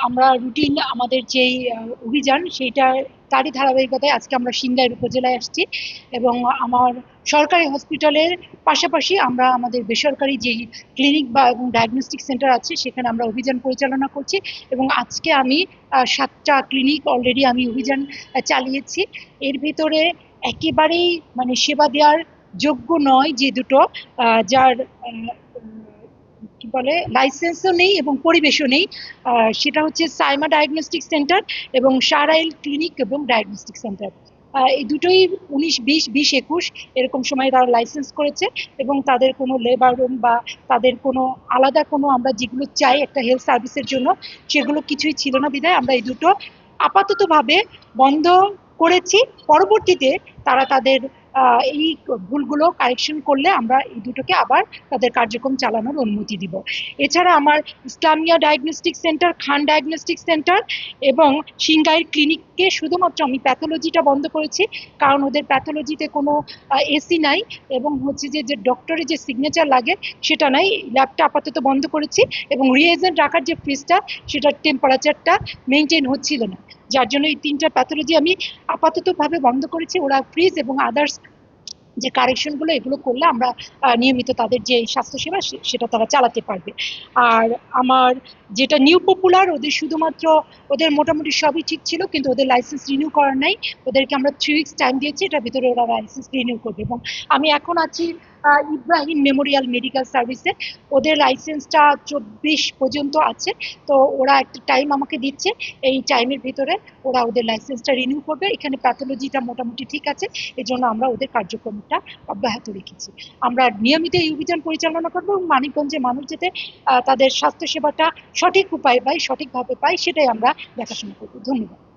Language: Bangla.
আমরা রুটিন আমাদের যেই অভিযান সেইটা তারই ধারাবাহিকতায় আজকে আমরা সিংগাইর উপজেলায় আসছি এবং আমার সরকারি হসপিটালের পাশাপাশি আমরা আমাদের বেসরকারি যেই ক্লিনিক বা এবং ডায়াগনস্টিক সেন্টার আছে সেখানে আমরা অভিযান পরিচালনা করছি এবং আজকে আমি 7টা ক্লিনিক অলরেডি আমি অভিযান চালিয়েছি। এর ভিতরে একেবারেই মানে সেবা দেওয়ার যোগ্য নয় যে দুটো যার কি বলে লাইসেন্সও নেই এবং পরিবেশও নেই, সেটা হচ্ছে সাইমা ডায়াগনস্টিক সেন্টার এবং সারাইল ক্লিনিক এবং ডায়াগনস্টিক সেন্টার। এই দুটোই 19, 20, 20, 21 এরকম সময় তারা লাইসেন্স করেছে এবং তাদের কোনো লেবার রুম বা তাদের কোনো আলাদা কোনো আমরা যেগুলো চাই একটা হেলথ সার্ভিসের জন্য সেগুলো কিছুই ছিল না, বিধায় আমরা এই দুটো আপাততভাবে বন্ধ করেছি। পরবর্তীতে তারা তাদের এই ভুলগুলো কারেকশন করলে আমরা এই দুটোকে আবার তাদের কার্যক্রম চালানোর অনুমতি দিব। এছাড়া আমার ইসলামিয়া ডায়াগনস্টিক সেন্টার, খান ডায়াগনস্টিক সেন্টার এবং সিংগাইর ক্লিনিককে শুধুমাত্র আমি প্যাথোলজিটা বন্ধ করেছি, কারণ ওদের প্যাথোলজিতে কোনো এসি নাই এবং হচ্ছে যে ডক্টরের যে সিগনেচার লাগে সেটা নাই। ল্যাবটা আপাতত বন্ধ করেছি এবং রিএজেন্ট রাখার যে ফ্রিজটা সেটার টেম্পারেচারটা মেনটেন হচ্ছিল না, যার জন্য এই 3টা প্যাথোলজি আমি আপাততভাবে বন্ধ করেছি। ওরা ফ্রিজ এবং আদার্স যে কারেকশনগুলো এগুলো করলে আমরা নিয়মিত তাদের যে স্বাস্থ্যসেবা সেটা তারা চালাতে পারবে। আর আমার যেটা নিউ পপুলার, ওদের শুধুমাত্র ওদের মোটামুটি সবই ঠিক ছিল কিন্তু ওদের লাইসেন্স রিনিউ করার নাই। ওদেরকে আমরা 3 উইকস টাইম দিয়েছি, এটার ভিতরে ওরা লাইসেন্স রিনিউ করবে। এবং আমি এখন আছি ইব্রাহিম মেমোরিয়াল মেডিকেল সার্ভিসে, ওদের লাইসেন্সটা 24 পর্যন্ত আছে। তো ওরা একটা টাইম আমাকে দিচ্ছে, এই টাইমের ভিতরে ওরা ওদের লাইসেন্সটা রিনিউ করবে। এখানে প্যাথোলজিটা মোটামুটি ঠিক আছে, এজন্য আমরা ওদের কার্যক্রমটা অব্যাহত রেখেছি। আমরা নিয়মিত এই অভিযান পরিচালনা করবো এবং মানিকগঞ্জে মানুষ যাতে তাদের স্বাস্থ্যসেবাটা সঠিক উপায়ে পায়, সঠিকভাবে পায়, সেটাই আমরা দেখাশোনা করবো। ধন্যবাদ।